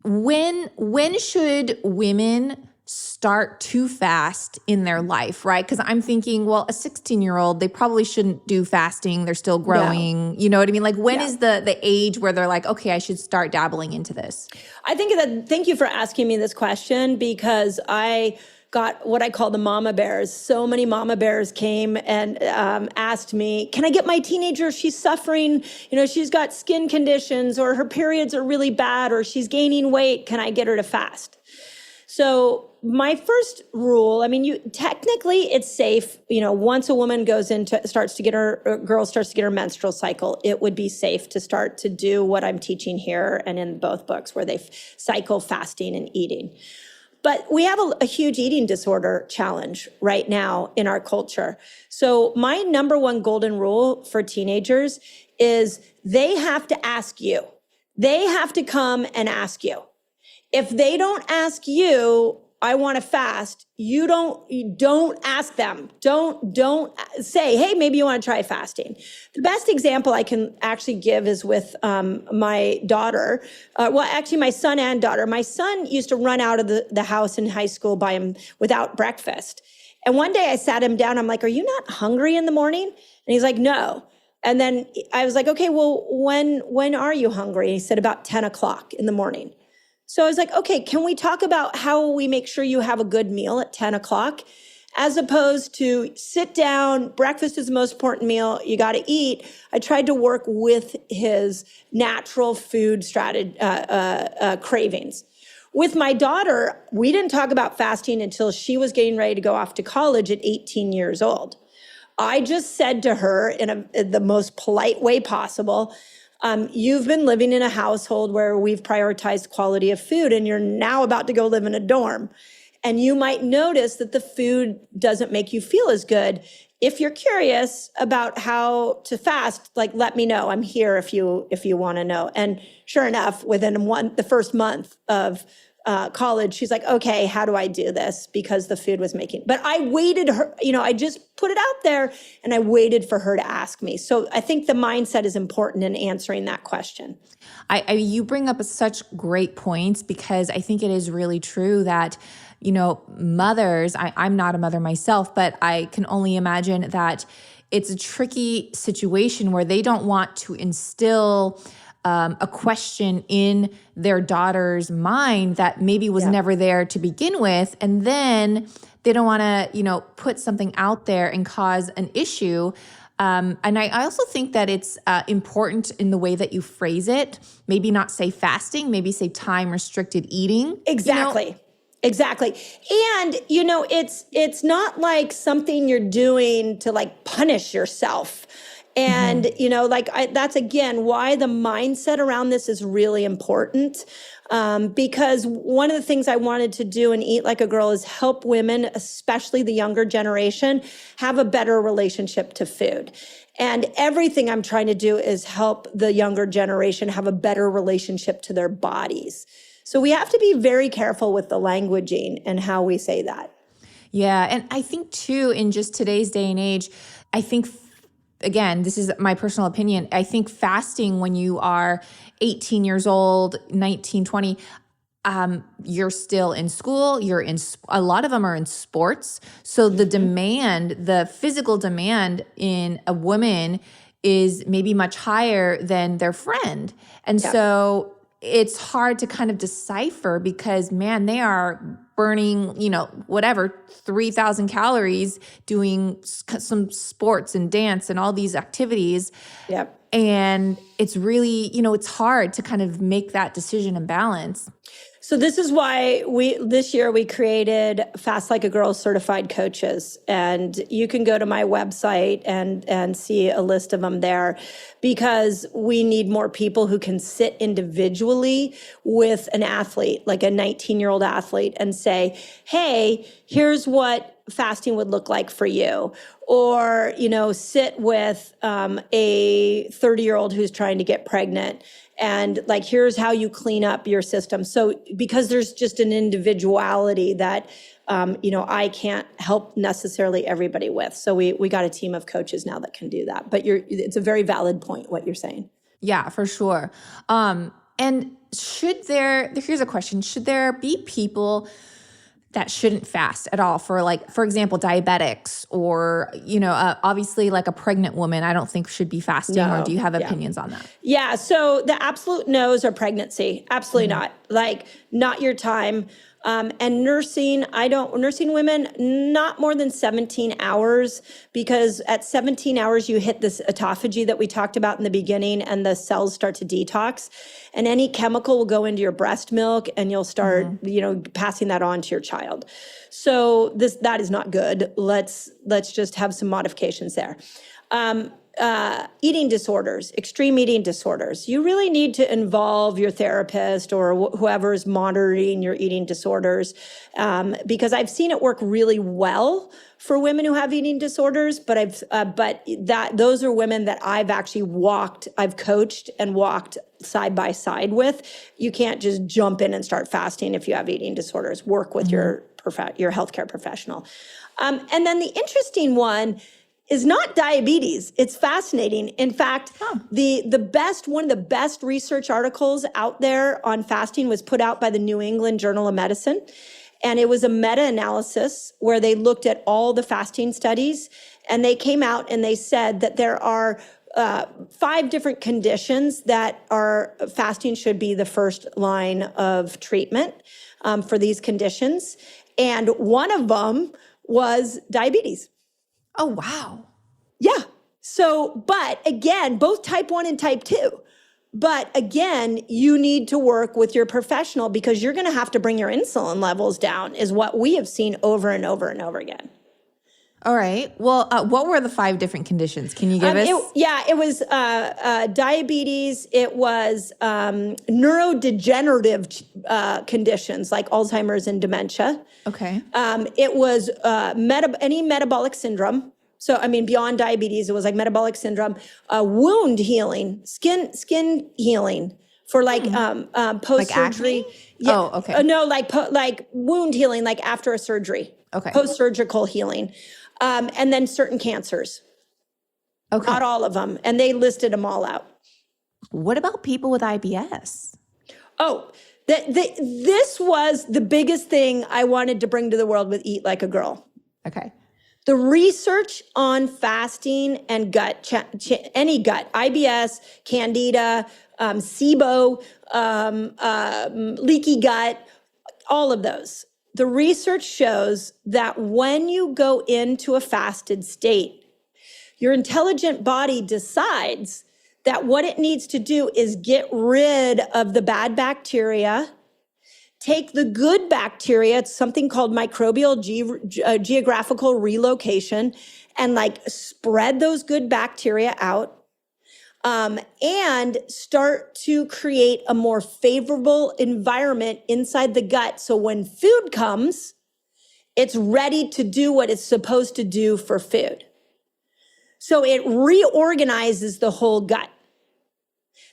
when should women start to fast in their life, right? Because I'm thinking, well, a 16-year-old, they probably shouldn't do fasting. They're still growing. Yeah. You know what I mean? Like when is the age where they're like, okay, I should start dabbling into this? Thank you for asking me this question, because I got what I call the mama bears. So many mama bears came and asked me, can I get my teenager? She's suffering, she's got skin conditions, or her periods are really bad, or she's gaining weight. Can I get her to fast? So my first rule, technically it's safe. Once a woman starts to get her menstrual cycle, it would be safe to start to do what I'm teaching here and in both books, where they cycle fasting and eating. But we have a huge eating disorder challenge right now in our culture. So my number one golden rule for teenagers is they have to ask you. They have to come and ask you. If they don't ask you, I want to fast, you don't ask them. Don't say, hey, maybe you want to try fasting. The best example I can actually give is with my daughter. My son and daughter. My son used to run out of the house in high school without breakfast. And one day I sat him down. I'm like, are you not hungry in the morning? And he's like, no. And then I was like, okay, well, when are you hungry? And he said about 10 o'clock in the morning. So I was like, okay, can we talk about how we make sure you have a good meal at 10 o'clock, as opposed to sit down, breakfast is the most important meal, you got to eat. I tried to work with his natural food strategy, cravings. With my daughter, we didn't talk about fasting until she was getting ready to go off to college at 18 years old. I just said to her in the most polite way possible, you've been living in a household where we've prioritized quality of food, and you're now about to go live in a dorm. And you might notice that the food doesn't make you feel as good. If you're curious about how to fast, let me know. I'm here if you want to know. And sure enough, within the first month of college, she's like, okay, how do I do this? Because the food was making, but I waited her, I just put it out there and I waited for her to ask me. So I think the mindset is important in answering that question. You bring up such great points, because I think it is really true that, mothers, I'm not a mother myself, but I can only imagine that it's a tricky situation where they don't want to instill a question in their daughter's mind that maybe was never there to begin with. And then they don't want to, put something out there and cause an issue. And I also think that it's important in the way that you phrase it. Maybe not say fasting, maybe say time restricted eating. Exactly. Exactly. And, it's not like something you're doing to like punish yourself. And, that's again, why the mindset around this is really important. Because one of the things I wanted to do in Eat Like a Girl is help women, especially the younger generation, have a better relationship to food. And everything I'm trying to do is help the younger generation have a better relationship to their bodies. So we have to be very careful with the languaging and how we say that. Yeah. And I think too, in just today's day and age, I think, again, this is my personal opinion, I think fasting when you are 18 years old, 19, 20, you're still in school, a lot of them are in sports. So the demand, the physical demand in a woman is maybe much higher than their friend. And so it's hard to kind of decipher because, man, they are burning, 3,000 calories doing some sports and dance and all these activities. Yep. And it's really, it's hard to kind of make that decision and balance. So this is why this year we created Fast Like a Girl certified coaches. And you can go to my website and see a list of them there, because we need more people who can sit individually with an athlete, like a 19-year-old athlete, and say, hey, here's what fasting would look like for you. Or, sit with a 30-year-old who's trying to get pregnant. And like, here's how you clean up your system. So because there's just an individuality that, I can't help necessarily everybody with. So we got a team of coaches now that can do that. But it's a very valid point, what you're saying. Yeah, for sure. And here's a question, should there be people that shouldn't fast at all for example, diabetics or, obviously like a pregnant woman, I don't think should be fasting, or do you have opinions on that? Yeah. So the absolute no's are pregnancy. Absolutely not. Like, not your time. And nursing women, not more than 17 hours, because at 17 hours, you hit this autophagy that we talked about in the beginning, and the cells start to detox, and any chemical will go into your breast milk, and you'll start, passing that on to your child. So that is not good. Let's just have some modifications there. Eating disorders, extreme eating disorders. You really need to involve your therapist or whoever is monitoring your eating disorders, because I've seen it work really well for women who have eating disorders. But those are women that I've coached and walked side by side with. You can't just jump in and start fasting if you have eating disorders. Work with your healthcare professional. And then the interesting one is not diabetes. It's fascinating. In fact, one of the best research articles out there on fasting was put out by the New England Journal of Medicine. And it was a meta-analysis where they looked at all the fasting studies, and they came out and they said that there are 5 different conditions that fasting should be the first line of treatment for these conditions. And one of them was diabetes. Oh, wow. Yeah. So, but again, both type 1 and type 2. But again, you need to work with your professional, because you're going to have to bring your insulin levels down, is what we have seen over and over and over again. All right. Well, what were the 5 different conditions? Can you give us? It was diabetes. It was neurodegenerative conditions like Alzheimer's and dementia. Okay. It was any metabolic syndrome. So, beyond diabetes, it was like metabolic syndrome, wound healing, skin healing for post-surgery. Like yeah. Oh, okay. No, like wound healing, like after a surgery. Okay. Post-surgical healing. And then certain cancers. Okay. Not all of them. And they listed them all out. What about people with IBS? Oh, this was the biggest thing I wanted to bring to the world with Eat Like a Girl. Okay. The research on fasting and any gut, IBS, candida, SIBO, leaky gut, all of those. The research shows that when you go into a fasted state, your intelligent body decides that what it needs to do is get rid of the bad bacteria, take the good bacteria, it's something called microbial geographical relocation, and like spread those good bacteria out. And start to create a more favorable environment inside the gut. So when food comes, it's ready to do what it's supposed to do for food. So it reorganizes the whole gut.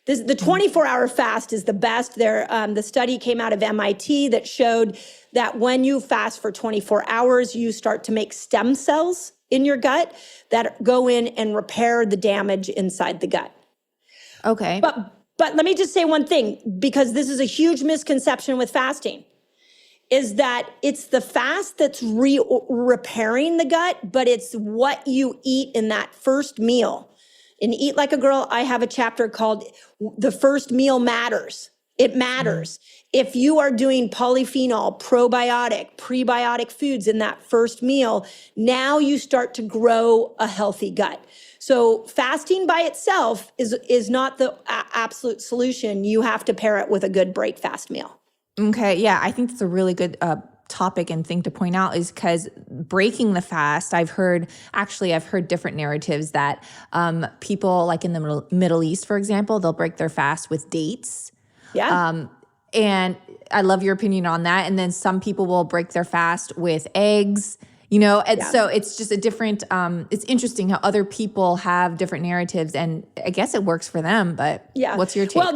The 24-hour fast is the best. The study came out of MIT that showed that when you fast for 24 hours, you start to make stem cells in your gut that go in and repair the damage inside the gut. Okay. But let me just say one thing, because this is a huge misconception with fasting, is that it's the fast that's repairing the gut, but it's what you eat in that first meal. In Eat Like a Girl, I have a chapter called The First Meal Matters. It matters. If you are doing polyphenol, probiotic, prebiotic foods in that first meal, now you start to grow a healthy gut. So fasting by itself is not the absolute solution. You have to pair it with a good break fast meal. Okay. Yeah. I think that's a really good topic and thing to point out, is because breaking the fast, I've heard different narratives that people like in the Middle East, for example, they'll break their fast with dates. Yeah. And I love your opinion on that. And then some people will break their fast with eggs, and so it's just a different, it's interesting how other people have different narratives, and I guess it works for them, but what's your take? Well,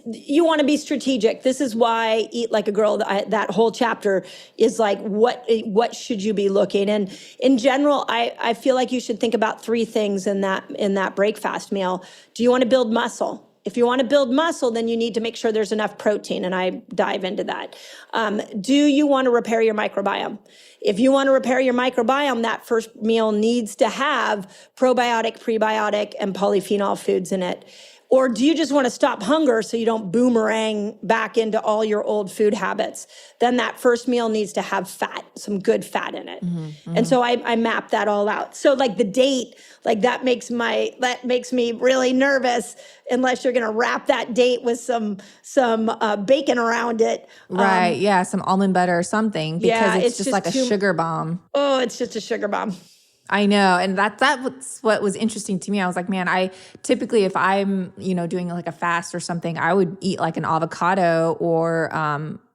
you want to be strategic. This is why Eat Like a Girl, that whole chapter is like, what should you be looking? And in general, I feel like you should think about three things in that break fast meal. Do you want to build muscle? If you want to build muscle, then you need to make sure there's enough protein, and I dive into that. Do you want to repair your microbiome? If you want to repair your microbiome, that first meal needs to have probiotic, prebiotic, and polyphenol foods in it. Or do you just want to stop hunger so you don't boomerang back into all your old food habits? Then that first meal needs to have fat, some good fat in it. And so I map that all out. So like the date, like that makes me really nervous unless you're going to wrap that date with some bacon around it. Right. Yeah. Some almond butter or something, because it's just like a sugar bomb. Oh, it's just a sugar bomb. I know. And that's what was interesting to me. I was like, man, I typically, if I'm, doing like a fast or something, I would eat like an avocado or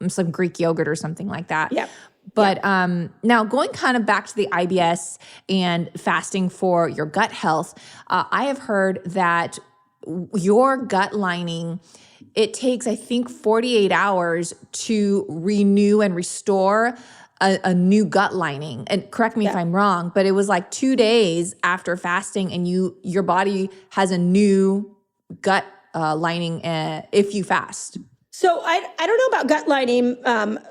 some Greek yogurt or something like that. Yeah. But now going kind of back to the IBS and fasting for your gut health, I have heard that your gut lining, it takes, I think, 48 hours to renew and restore a new gut lining. And correct me if I'm wrong, but it was like 2 days after fasting and your body has a new gut lining if you fast. So I don't know about gut lining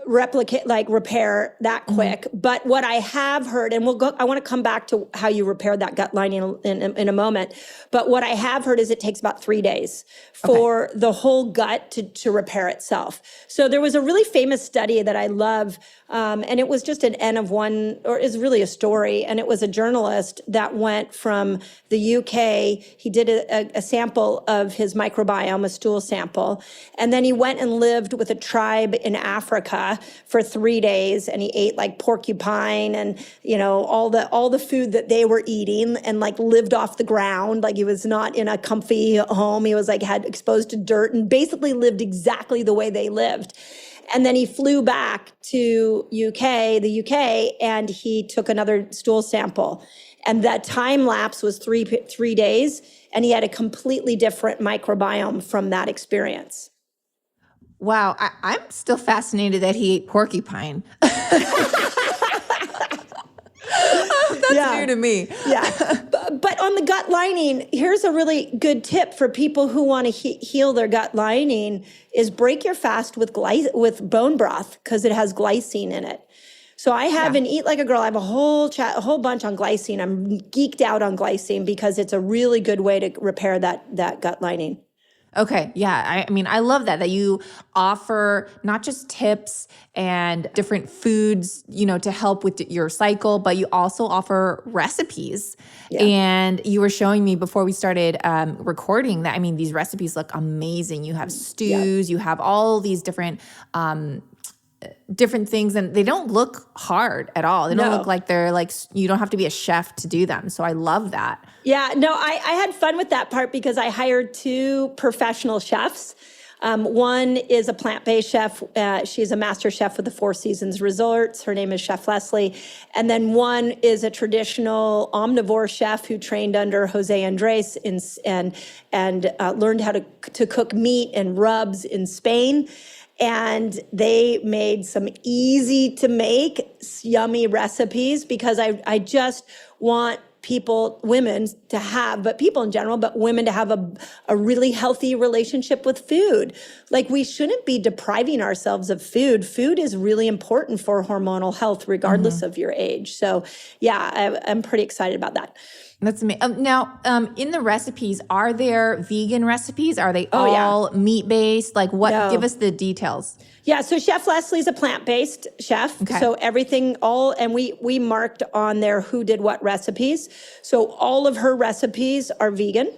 repair that quick, but what I have heard, and I want to come back to how you repair that gut lining in a moment, but what I have heard is it takes about 3 days for the whole gut to repair itself. So there was a really famous study that I love, and it was just an N of one, or is really a story, and it was a journalist that went from the UK. He did a sample of his microbiome, a stool sample, and then he went and lived with a tribe in Africa for 3 days, and he ate like porcupine and all the food that they were eating, and like lived off the ground. Like he was not in a comfy home. He was like had exposed to dirt and basically lived exactly the way they lived. And then he flew back to the UK, and he took another stool sample. And that time lapse was three days, and he had a completely different microbiome from that experience. Wow, I'm still fascinated that he ate porcupine. That's new to me. Yeah. But on the gut lining, here's a really good tip for people who want to heal their gut lining is break your fast with bone broth, because it has glycine in it. So I have in Eat Like a Girl, I have a whole bunch on glycine. I'm geeked out on glycine because it's a really good way to repair that gut lining. Okay. Yeah. I mean, I love that you offer not just tips and different foods, to help with your cycle, but you also offer recipes. Yeah. And you were showing me before we started recording that, I mean, these recipes look amazing. You have stews, you have all these different things, and they don't look hard at all. They don't look like they're like, you don't have to be a chef to do them. So I love that. Yeah, no, I had fun with that part because I hired 2 professional chefs. One is a plant-based chef. She's a master chef with the Four Seasons Resorts. Her name is Chef Leslie. And then one is a traditional omnivore chef who trained under Jose Andres and learned how to cook meat and rubs in Spain. And they made some easy to make, yummy recipes because I just want women to have, but people in general, but women to have a really healthy relationship with food. Like, we shouldn't be depriving ourselves of food. Food is really important for hormonal health, regardless of your age. So yeah, I'm pretty excited about that. That's amazing. Now, in the recipes, are there vegan recipes? Are they all meat-based? Like, what? No. Give us the details. Yeah, so Chef Leslie's a plant-based chef. Okay. So everything, and we marked on there who did what recipes. So all of her recipes are vegan.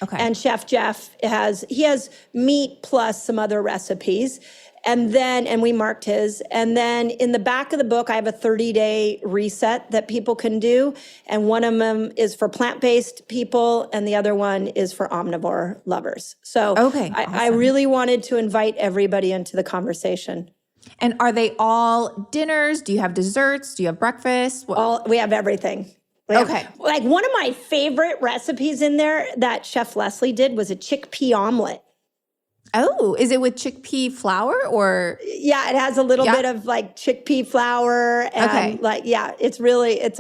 Okay. And Chef Jeff has meat plus some other recipes. And we marked his. And then in the back of the book, I have a 30-day reset that people can do. And one of them is for plant-based people, and the other one is for omnivore lovers. So awesome. I really wanted to invite everybody into the conversation. And are they all dinners? Do you have desserts? Do you have breakfast? We have everything. Okay. Like, one of my favorite recipes in there that Chef Leslie did was a chickpea omelet. Oh, is it with chickpea flour or? Yeah, it has a little bit of like chickpea flour and it's a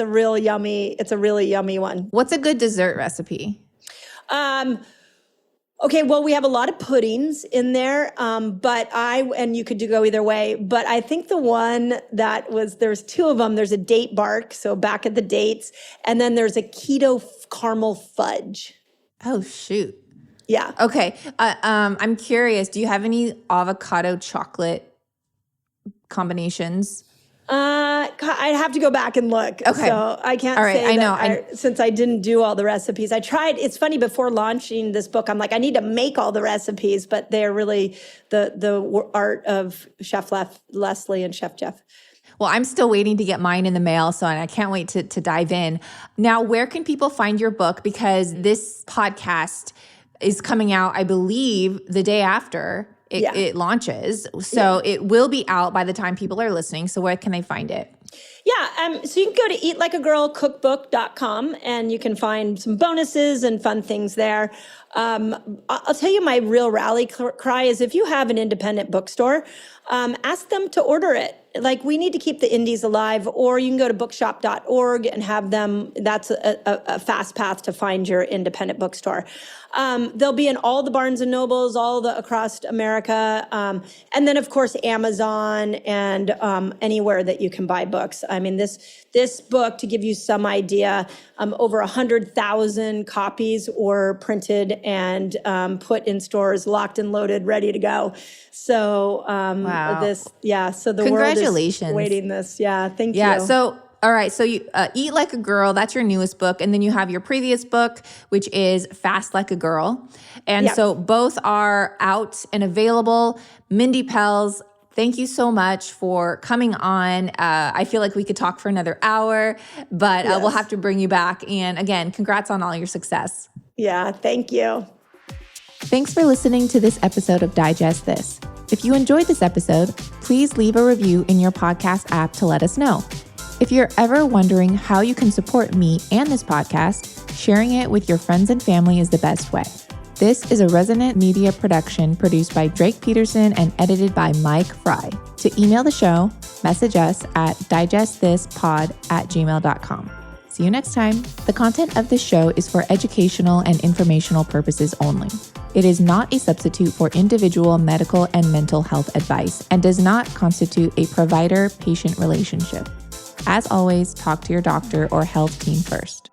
really yummy one. What's a good dessert recipe? Okay, well, we have a lot of puddings in there, and you could go either way, but I think the one there's 2 of them. There's a date bark, so back at the dates, and then there's a keto caramel fudge. Oh, shoot. Yeah. Okay. I'm curious. Do you have any avocado chocolate combinations? I'd have to go back and look. Okay. So I can't say since I didn't do all the recipes. I tried. It's funny, before launching this book, I'm like, I need to make all the recipes, but they're really the art of Chef Leslie and Chef Jeff. Well, I'm still waiting to get mine in the mail, so I can't wait to dive in. Now, where can people find your book? Because this podcast is coming out, I believe, the day after it launches. So it will be out by the time people are listening. So where can they find it? Yeah, so you can go to eatlikeagirlcookbook.com and you can find some bonuses and fun things there. I'll tell you, my real rally cry is, if you have an independent bookstore, ask them to order it. Like, we need to keep the indies alive, or you can go to bookshop.org and have them. That's a fast path to find your independent bookstore. They'll be in all the Barnes and Nobles, across America. And then, of course, Amazon and anywhere that you can buy books. I mean, this book, to give you some idea, over 100,000 copies were printed and put in stores, locked and loaded, ready to go. So wow. So the Congratulations. world is waiting this. Yeah, thank you. Yeah, so all right, so you Eat Like a Girl, that's your newest book. And then you have your previous book, which is Fast Like a Girl. And so both are out and available. Mindy Pelz, thank you so much for coming on. I feel like we could talk for another hour, but we'll have to bring you back. And again, congrats on all your success. Yeah, thank you. Thanks for listening to this episode of Digest This. If you enjoyed this episode, please leave a review in your podcast app to let us know. If you're ever wondering how you can support me and this podcast, sharing it with your friends and family is the best way. This is a Resonant Media production produced by Drake Peterson and edited by Mike Fry. To email the show, message us at digestthispod@gmail.com. See you next time. The content of this show is for educational and informational purposes only. It is not a substitute for individual medical and mental health advice and does not constitute a provider-patient relationship. As always, talk to your doctor or health team first.